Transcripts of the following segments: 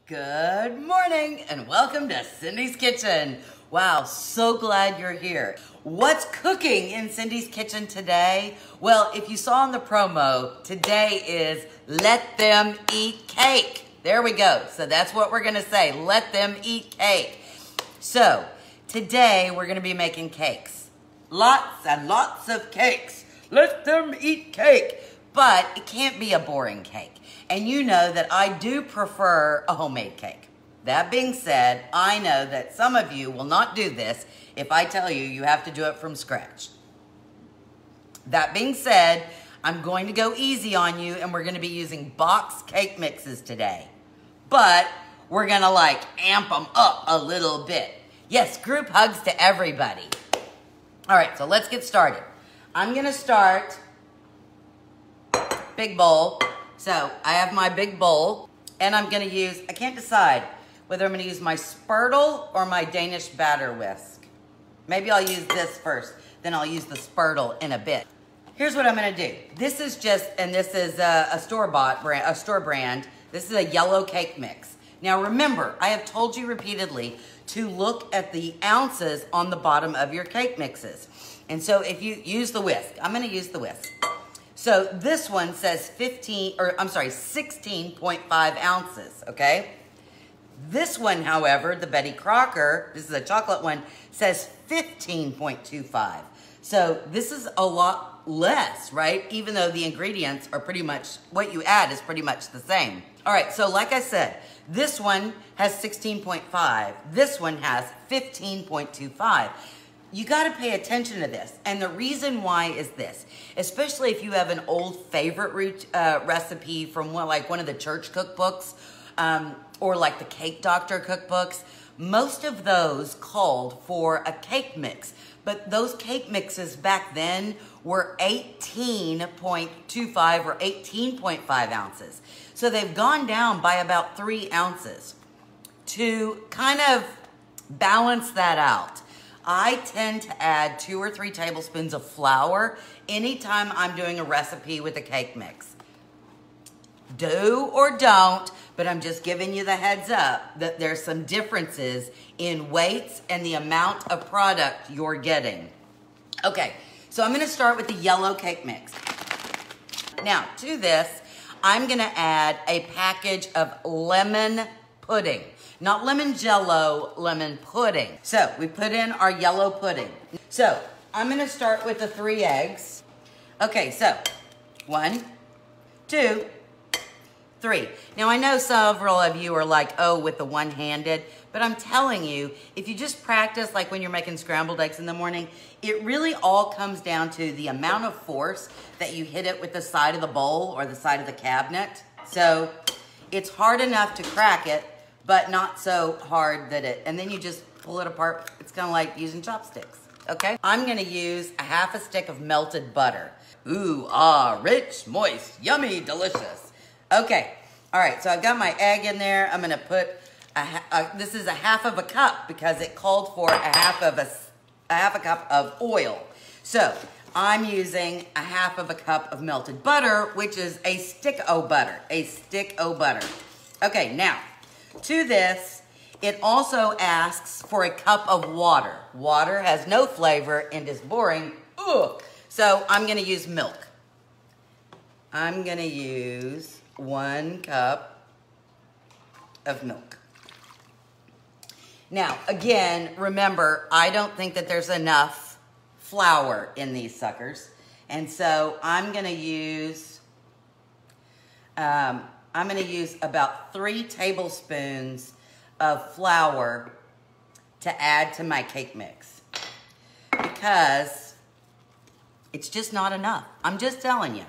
Good morning and welcome to Cindy's Kitchen. Wow, so glad you're here. What's cooking in Cindy's Kitchen today? Well, if you saw in the promo, today is let them eat cake. There we go. So that's what we're gonna say, let them eat cake. So today we're gonna be making cakes. Lots and lots of cakes. Let them eat cake. But it can't be a boring cake. And you know that I do prefer a homemade cake. That being said, I know that some of you will not do this if I tell you you have to do it from scratch. That being said, I'm going to go easy on you and we're going to be using box cake mixes today. But we're going to like amp them up a little bit. Yes, group hugs to everybody. All right, so let's get started. I'm going to start big bowl. So I have my big bowl and I'm gonna use, I can't decide whether I'm gonna use my spurtle or my Danish batter whisk. Maybe I'll use this first, then I'll use the spurtle in a bit. Here's what I'm gonna do. This is just, and this is a store-bought brand, a store brand. This is a yellow cake mix. Now remember, I have told you repeatedly to look at the ounces on the bottom of your cake mixes. And so if you use the whisk, I'm gonna use the whisk. So this one says 16.5 ounces, okay? This one, however, the Betty Crocker, this is a chocolate one, says 15.25. So this is a lot less, right? Even though the ingredients are pretty much, what you add is pretty much the same. All right, so like I said, this one has 16.5. This one has 15.25. You got to pay attention to this. And the reason why is this, especially if you have an old favorite recipe from one of the church cookbooks or like the Cake Doctor cookbooks, most of those called for a cake mix. But those cake mixes back then were 18.25 or 18.5 ounces. So they've gone down by about 3 ounces. To kind of balance that out, I tend to add 2 or 3 tablespoons of flour anytime I'm doing a recipe with a cake mix. Do or don't, but I'm just giving you the heads up that there's some differences in weights and the amount of product you're getting. Okay, so I'm gonna start with the yellow cake mix. Now, to this, I'm gonna add a package of lemon pudding. Not lemon jello, lemon pudding. So we put in our yellow pudding. So I'm gonna start with the 3 eggs. Okay, so 1, 2, 3. Now I know several of you are like, oh, with the one-handed, but I'm telling you, if you just practice like when you're making scrambled eggs in the morning, it really all comes down to the amount of force that you hit it with the side of the bowl or the side of the cabinet. So it's hard enough to crack it, but not so hard that and then you just pull it apart. It's kind of like using chopsticks, okay? I'm gonna use a half a stick of melted butter. Ooh, rich, moist, yummy, delicious. Okay, all right, so I've got my egg in there. I'm gonna put, this is a half of a cup because it called for a half a cup of oil. So I'm using a half of a cup of melted butter, which is a stick-o butter, Okay, now, to this, it also asks for a cup of water. Water has no flavor and is boring. Ugh. So I'm gonna use milk. I'm gonna use 1 cup of milk. Now, again, remember, I don't think that there's enough flour in these suckers. And so I'm gonna use about 3 tablespoons of flour to add to my cake mix because it's just not enough. I'm just telling you.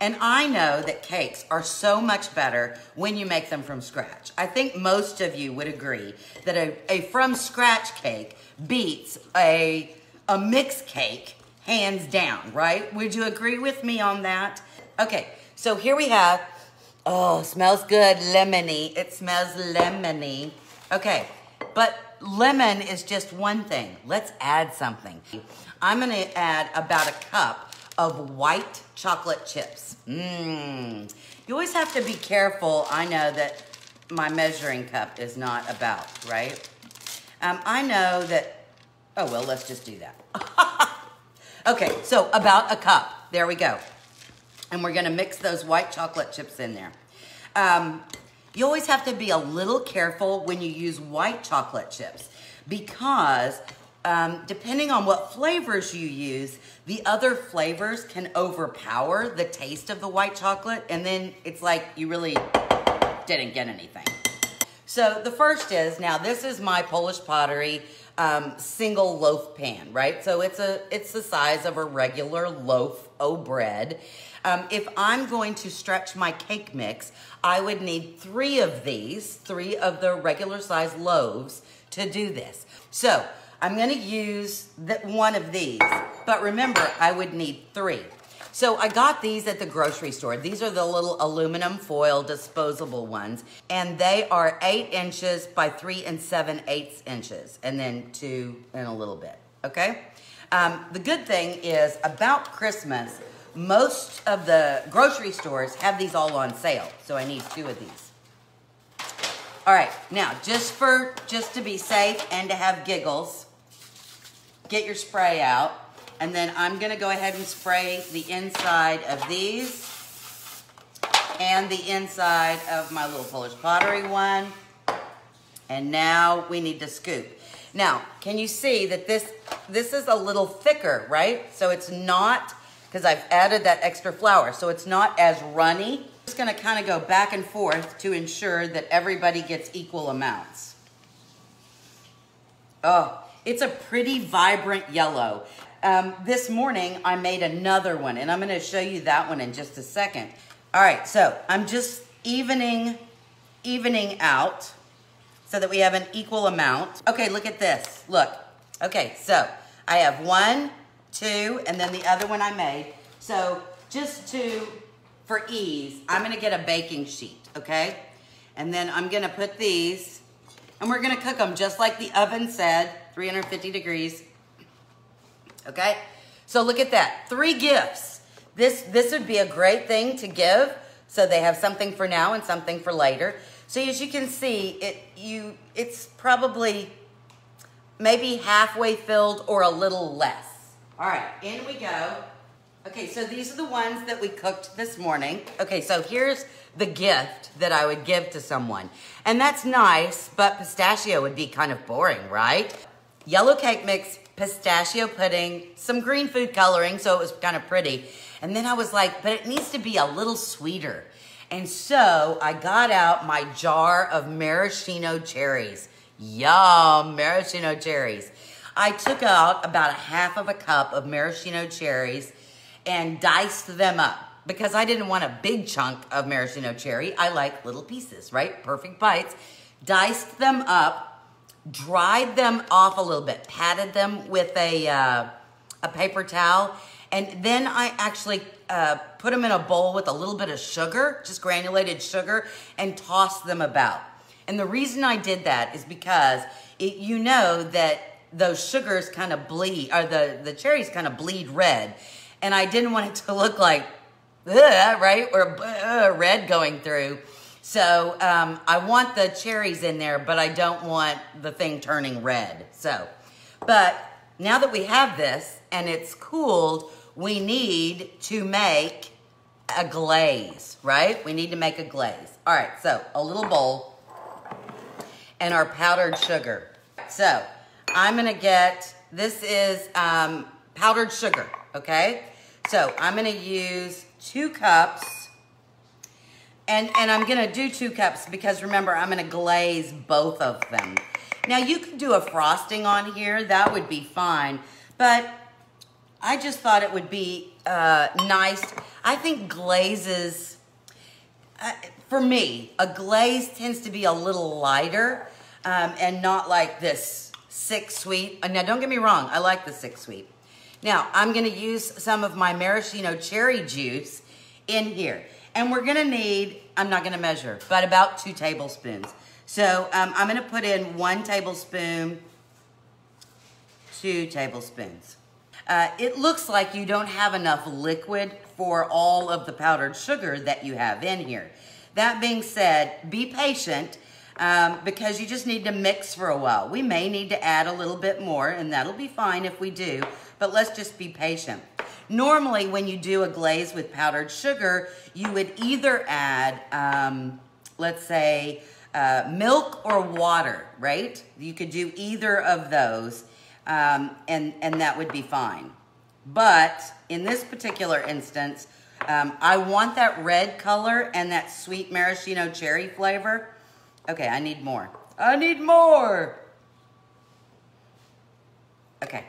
And I know that cakes are so much better when you make them from scratch. I think most of you would agree that a from scratch cake beats a mixed cake hands down, right? Would you agree with me on that? Okay, so here we have, oh, smells good, lemony. It smells lemony. Okay, but lemon is just one thing. Let's add something. I'm gonna add about a cup of white chocolate chips. You always have to be careful. I know that my measuring cup is not about, right? I know that, oh, well, let's just do that. Okay, so about a cup. There we go. And we're gonna mix those white chocolate chips in there. You always have to be a little careful when you use white chocolate chips because depending on what flavors you use, the other flavors can overpower the taste of the white chocolate, and then it's like you really didn't get anything. So the first is, now this is my Polish pottery single loaf pan, right? So it's the size of a regular loaf of bread. If I'm going to stretch my cake mix, I would need 3 of these, 3 of the regular size loaves to do this. So I'm gonna use one of these, but remember, I would need 3. So I got these at the grocery store. These are the little aluminum foil disposable ones, and they are 8 inches by 3 7/8 inches, and then 2 and a little bit, okay? The good thing is about Christmas, most of the grocery stores have these all on sale, so I need 2 of these. All right, now just to be safe and to have giggles, get your spray out, and then I'm gonna go ahead and spray the inside of these and the inside of my little Polish pottery one. And now we need to scoop. Now, can you see that this is a little thicker, right? So it's not, because I've added that extra flour, so it's not as runny. I'm just gonna kind of go back and forth to ensure that everybody gets equal amounts. Oh, it's a pretty vibrant yellow. This morning I made another one, and I'm gonna show you that one in just a second. All right, so I'm just evening out so that we have an equal amount. Okay, look at this, look. Okay, so I have 1, 2, and then the other one I made. So for ease, I'm gonna get a baking sheet, okay? And then I'm gonna put these, and we're gonna cook them just like the oven said, 350 degrees, okay? So look at that, 3 gifts. This would be a great thing to give, so they have something for now and something for later. So as you can see, it's probably maybe halfway filled or a little less. All right, in we go. Okay, so these are the ones that we cooked this morning. Okay, so here's the gift that I would give to someone. And that's nice, but pistachio would be kind of boring, right? Yellow cake mix, pistachio pudding, some green food coloring, so it was kind of pretty. And then I was like, but it needs to be a little sweeter. And so I got out my jar of maraschino cherries. Yum, maraschino cherries. I took out about 1/2 cup of maraschino cherries and diced them up because I didn't want a big chunk of maraschino cherry. I like little pieces, right? Perfect bites. Diced them up, dried them off a little bit, patted them with a paper towel, and then I actually put them in a bowl with a little bit of sugar, just granulated sugar, and tossed them about. And the reason I did that is because you know that those sugars kind of bleed, or the cherries kind of bleed red. And I didn't want it to look like, right? Or red going through. So I want the cherries in there, but I don't want the thing turning red. So, but now that we have this and it's cooled, we need to make a glaze, right? We need to make a glaze. All right, so a little bowl and our powdered sugar. So I'm gonna get, this is powdered sugar, okay? So I'm gonna use 2 cups, and I'm gonna do 2 cups because remember, I'm gonna glaze both of them. Now you could do a frosting on here, that would be fine, but I just thought it would be nice. I think glazes, for me, a glaze tends to be a little lighter and not like this 6 sweet. Now don't get me wrong, I like the 6 sweet. Now I'm gonna use some of my maraschino cherry juice in here. And we're gonna need, I'm not gonna measure, but about 2 tablespoons. So I'm gonna put in 1 tablespoon, 2 tablespoons. It looks like you don't have enough liquid for all of the powdered sugar that you have in here. that being said, be patient because you just need to mix for a while. We may need to add a little bit more, and that'll be fine if we do, but let's just be patient. Normally, when you do a glaze with powdered sugar, you would either add, let's say, milk or water, right? You could do either of those, and that would be fine. But in this particular instance, I want that red color and that sweet maraschino cherry flavor. Okay, I need more. I need more. Okay.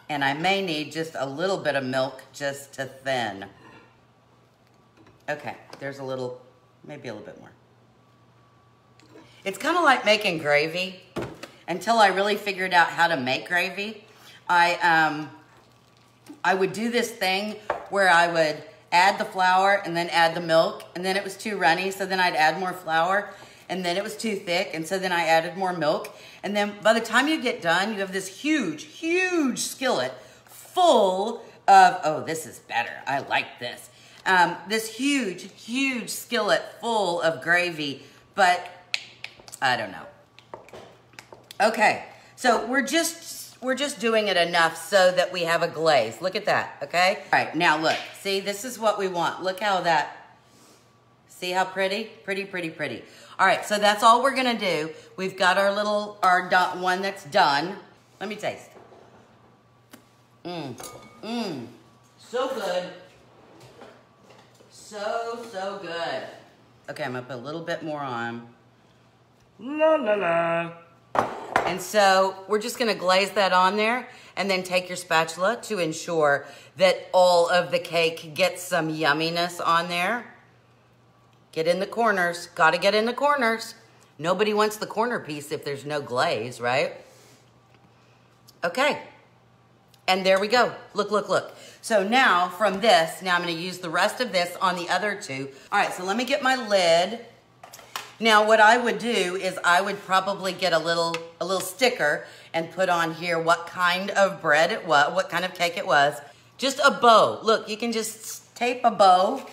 And I may need just a little bit of milk just to thin. Okay, there's a little, maybe a little bit more. It's kind of like making gravy. Until I really figured out how to make gravy, I would do this thing where I would add the flour and then add the milk, and then it was too runny, so then I'd add more flour, and then it was too thick, and so then I added more milk. And then by the time you get done, you have this huge, huge skillet full of, oh, this is better. I like this. This huge, huge skillet full of gravy, but I don't know. Okay, so we're just doing it enough so that we have a glaze. Look at that, okay? All right, now look, see, this is what we want. Look how that, see how pretty? Pretty, pretty, pretty. All right, so that's all we're gonna do. We've got our little, one that's done. Let me taste. So good. So good. Okay, I'm gonna put a little bit more on. La, la, la. And so we're just gonna glaze that on there and then take your spatula to ensure that all of the cake gets some yumminess on there. Get in the corners, gotta get in the corners. Nobody wants the corner piece if there's no glaze, right? Okay, and there we go. Look, look, look. So now from this, now I'm gonna use the rest of this on the other two. All right, so let me get my lid. Now what I would do is I would probably get a little sticker and put on here what kind of bread it was, what kind of cake it was. Just a bow. Look, you can just tape a bow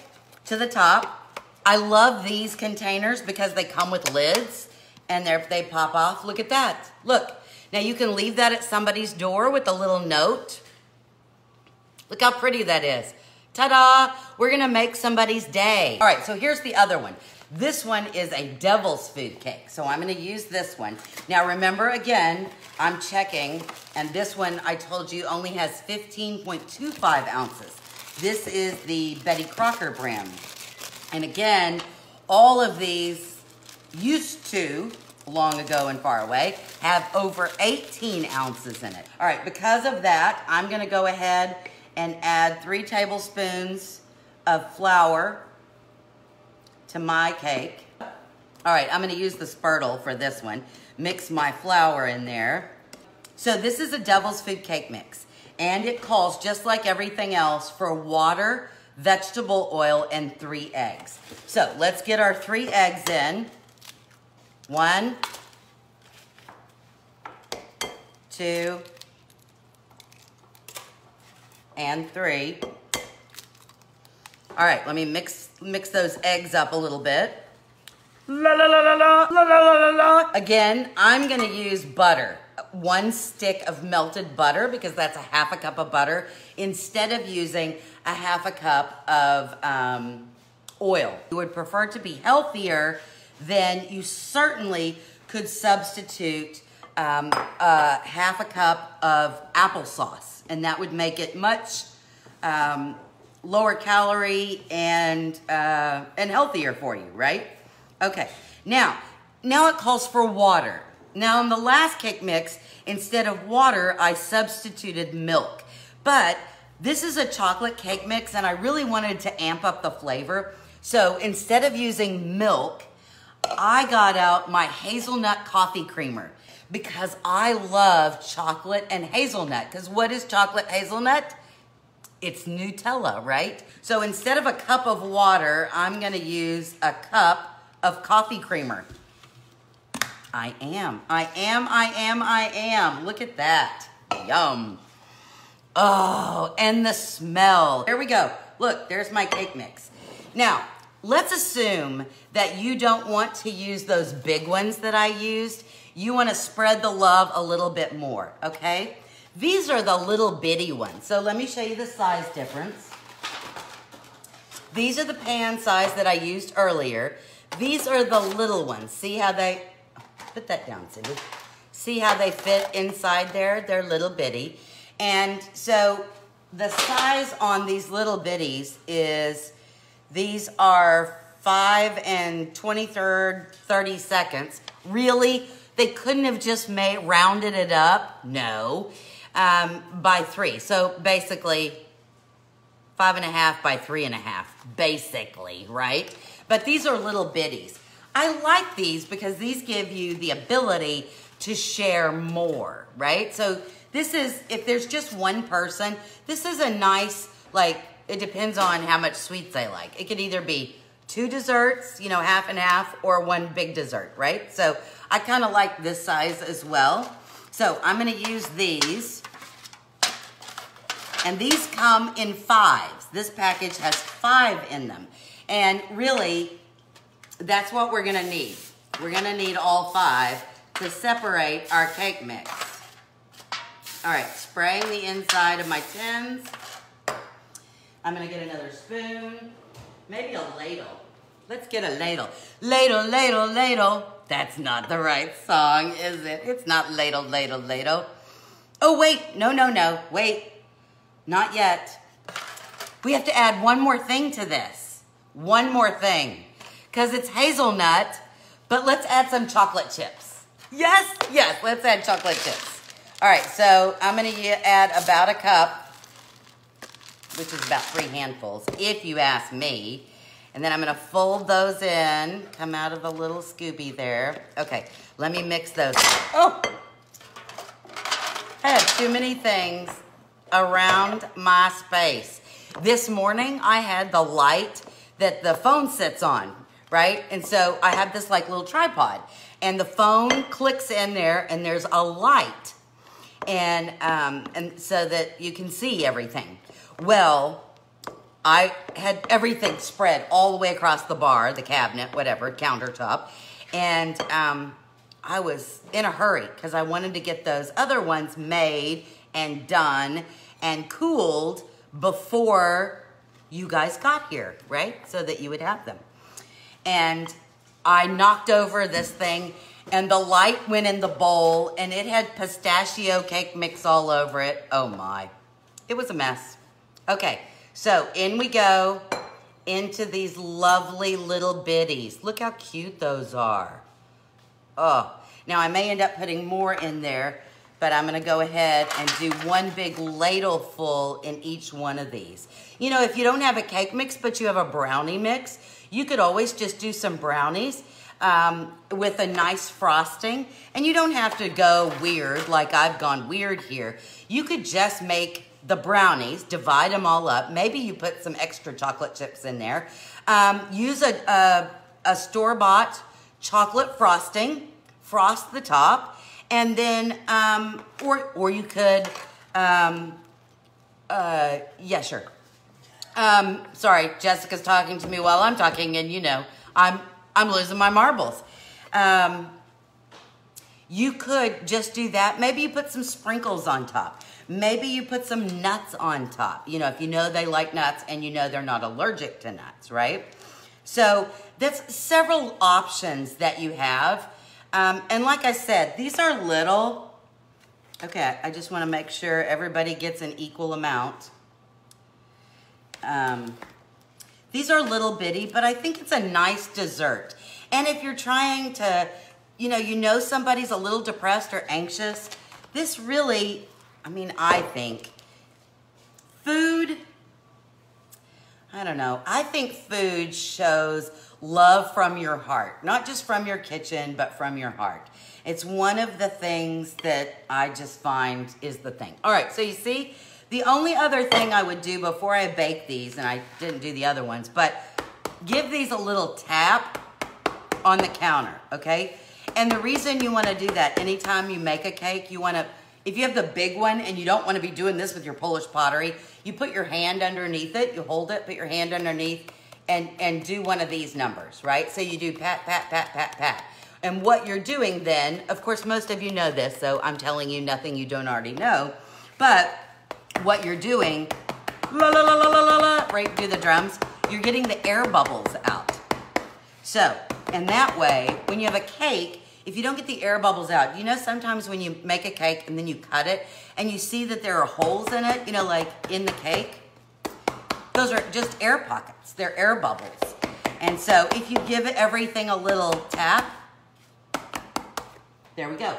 to the top. I love these containers because they come with lids and they pop off. Look at that. Look. Now you can leave that at somebody's door with a little note. Look how pretty that is. Ta-da! We're gonna make somebody's day. All right, so here's the other one. This one is a devil's food cake, so I'm gonna use this one. Now remember, again, I'm checking, and this one I told you only has 15.25 ounces. This is the Betty Crocker brand. And again, all of these used to, long ago and far away, have over 18 ounces in it. All right, because of that, I'm gonna go ahead and add 3 tablespoons of flour to my cake. All right, I'm gonna use the spurtle for this one. Mix my flour in there. So this is a devil's food cake mix, and it calls, just like everything else, for water, vegetable oil, and 3 eggs. So let's get our 3 eggs in. 1, 2, and 3. All right, let me mix those eggs up a little bit. La la la la la la la la la. Again, I'm gonna use butter. 1 stick of melted butter, because that's a 1/2 cup of butter, instead of using a 1/2 cup of oil. If you would prefer to be healthier, then you certainly could substitute a 1/2 cup of applesauce, and that would make it much lower calorie and healthier for you, right? Okay, now it calls for water. Now in the last cake mix, instead of water, I substituted milk. But this is a chocolate cake mix, and I really wanted to amp up the flavor. So instead of using milk, I got out my hazelnut coffee creamer, because I love chocolate and hazelnut. Because what is chocolate hazelnut? It's Nutella, right? So instead of a cup of water, I'm gonna use a cup of coffee creamer. I am. Look at that. Yum. Oh, and the smell. There we go. Look, there's my cake mix. Now, let's assume that you don't want to use those big ones that I used. You want to spread the love a little bit more, okay? These are the little bitty ones. So let me show you the size difference. These are the pan size that I used earlier. These are the little ones. See how they, put that down, Cindy. See how they fit inside there? They're little bitty. And so the size on these little bitties is, these are 5 23 30 Really? They couldn't have just rounded it up? No. By 3. So basically 5.5 by 3.5, basically, right? But these are little bitties. I like these because these give you the ability to share more, right? So this is, if there's just one person, this is a nice, like, it depends on how much sweets they like. It could either be 2 desserts, you know, half and half, or 1 big dessert, right? So I kind of like this size as well. So I'm gonna use these. And these come in 5s. This package has 5 in them. And really, that's what we're gonna need. We're gonna need all 5 to separate our cake mix. All right, spraying the inside of my tins. I'm gonna get another spoon, maybe a ladle. Let's get a ladle. Ladle, ladle, ladle. That's not the right song, is it? It's not ladle, ladle, ladle. Oh, wait, no, no, no, wait. Not yet. We have to add one more thing to this. One more thing. Because it's hazelnut, but let's add some chocolate chips. Yes, yes, let's add chocolate chips. All right, so I'm gonna add about a cup, which is about 3 handfuls, if you ask me. And then I'm gonna fold those in, come out of the little Scooby there. Okay, let me mix those. Oh, I have too many things around my space. This morning, I had the light that the phone sits on, right? And so I have this like little tripod, and the phone clicks in there, and there's a light, and so that you can see everything. Well, I had everything spread all the way across the bar, the cabinet, whatever, countertop, and I was in a hurry because I wanted to get those other ones made and done and cooled before you guys got here, right? So that you would have them. And I knocked over this thing, and the light went in the bowl, and it had pistachio cake mix all over it. Oh my, it was a mess. Okay, so in we go into these lovely little bitties. Look how cute those are. Oh, now I may end up putting more in there, but I'm gonna go ahead and do 1 big ladle full in each one of these. You know, if you don't have a cake mix, but you have a brownie mix, you could always just do some brownies with a nice frosting, and you don't have to go weird like I've gone weird here. You could just make the brownies, divide them all up. Maybe you put some extra chocolate chips in there. Use a store-bought chocolate frosting, frost the top, and then, or you could, yeah, sure. Sorry, Jessica's talking to me while I'm talking, and you know, I'm losing my marbles. You could just do that. Maybe you put some sprinkles on top. Maybe you put some nuts on top. You know, if you know they like nuts and you know they're not allergic to nuts, right? So that's several options that you have. And like I said, these are little. Okay, I just want to make sure everybody gets an equal amount. These are little bitty, but I think it's a nice dessert. And if you're trying to, you know somebody's a little depressed or anxious, this really, I mean, I think food, I don't know. I think food shows love from your heart, not just from your kitchen, but from your heart. It's one of the things that I just find is the thing. All right, so you see, the only other thing I would do before I bake these, and I didn't do the other ones, but give these a little tap on the counter, okay? And the reason you want to do that, anytime you make a cake, you want to, if you have the big one and you don't want to be doing this with your Polish pottery, you put your hand underneath it, you hold it, put your hand underneath, and do one of these numbers, right? So you do pat, pat, pat, pat, pat. And what you're doing then, of course, most of you know this, so I'm telling you nothing you don't already know. But what you're doing, la la la la la la la, right? Do the drums. You're getting the air bubbles out. So, and that way, when you have a cake, if you don't get the air bubbles out, you know sometimes when you make a cake and then you cut it and you see that there are holes in it, you know, like in the cake, those are just air pockets. They're air bubbles. And so if you give everything a little tap, there we go.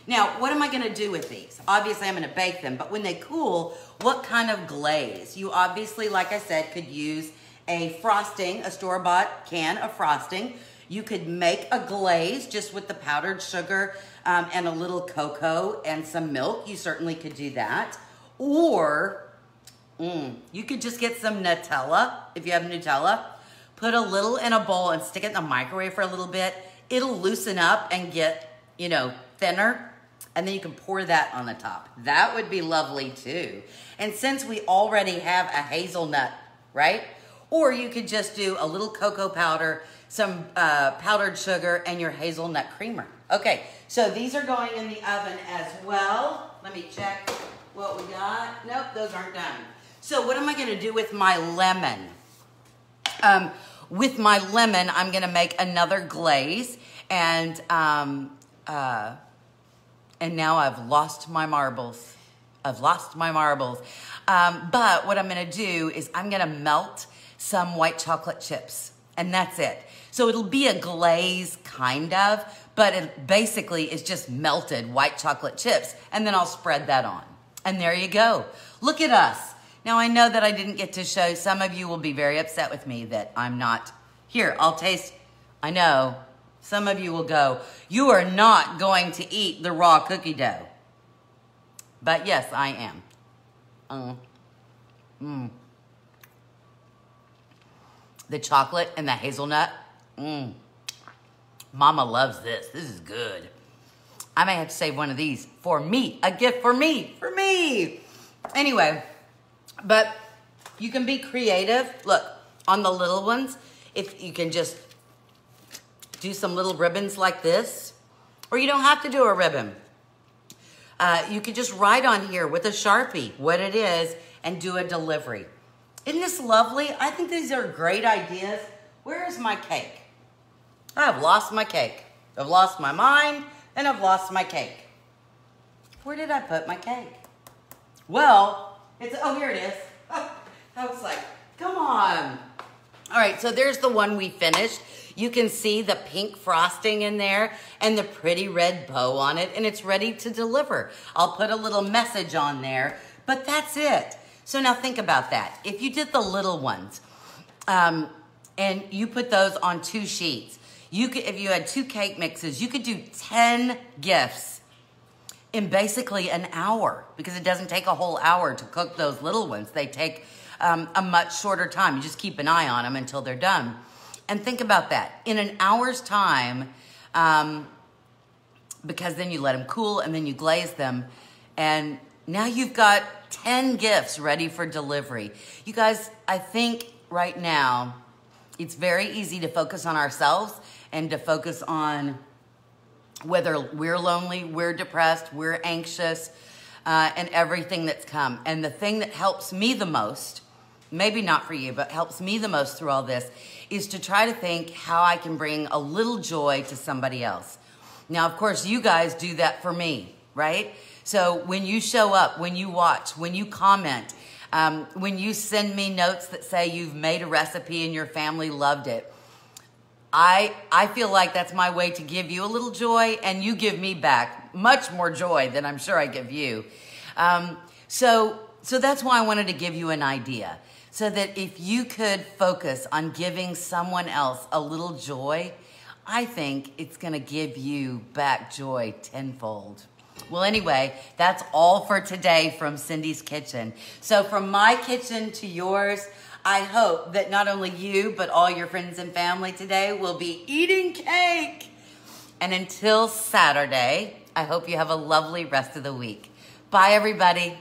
Now, what am I gonna do with these? Obviously, I'm gonna bake them, but when they cool, what kind of glaze? You obviously, like I said, could use a frosting, a store-bought can of frosting. You could make a glaze just with the powdered sugar and a little cocoa and some milk. You certainly could do that. Or you could just get some Nutella, if you have Nutella. Put a little in a bowl and stick it in the microwave for a little bit. It'll loosen up and get, you know, thinner, and then you can pour that on the top. That would be lovely too. And since we already have a hazelnut, right? Or you could just do a little cocoa powder, some powdered sugar, and your hazelnut creamer. Okay, so these are going in the oven as well. Let me check what we got. Nope, those aren't done. So what am I gonna do with my lemon? With my lemon, I'm gonna make another glaze, and now I've lost my marbles. I've lost my marbles. But what I'm gonna do is I'm gonna melt some white chocolate chips, and that's it. So it'll be a glaze, kind of, but it basically is just melted white chocolate chips, and then I'll spread that on. And there you go. Look at us. Now, I know that I didn't get to show. Some of you will be very upset with me that I'm not. Here, I'll taste. I know. Some of you will go, you are not going to eat the raw cookie dough. But yes, I am. The chocolate and the hazelnut. Mama loves this. This is good. I may have to save one of these for me. A gift for me. For me. Anyway, but you can be creative. Look, on the little ones, if you can just do some little ribbons like this, or you don't have to do a ribbon. You could just write on here with a Sharpie what it is and do a delivery. Isn't this lovely? I think these are great ideas. Where is my cake? I've lost my cake. I've lost my mind, and I've lost my cake. Where did I put my cake? Well, oh, here it is. I was like, come on. All right, so there's the one we finished. You can see the pink frosting in there and the pretty red bow on it, and it's ready to deliver. I'll put a little message on there, but that's it. So now think about that. If you did the little ones, and you put those on 2 sheets, you could, if you had 2 cake mixes, you could do 10 gifts in basically an hour, because it doesn't take a whole hour to cook those little ones. They take a much shorter time. You just keep an eye on them until they're done. And think about that. In an hour's time, because then you let them cool and then you glaze them, and now you've got 10 gifts ready for delivery. You guys, I think right now, it's very easy to focus on ourselves and to focus on whether we're lonely, we're depressed, we're anxious, and everything that's come. And the thing that helps me the most, maybe not for you, but helps me the most through all this, is to try to think how I can bring a little joy to somebody else. Now, of course, you guys do that for me, right? So when you show up, when you watch, when you comment, when you send me notes that say you've made a recipe and your family loved it, I feel like that's my way to give you a little joy, and you give me back much more joy than I'm sure I give you. So that's why I wanted to give you an idea, so that if you could focus on giving someone else a little joy, I think it's going to give you back joy tenfold. Well, anyway, that's all for today from Cindy's Kitchen. So from my kitchen to yours, I hope that not only you, but all your friends and family today will be eating cake. And until Saturday, I hope you have a lovely rest of the week. Bye, everybody.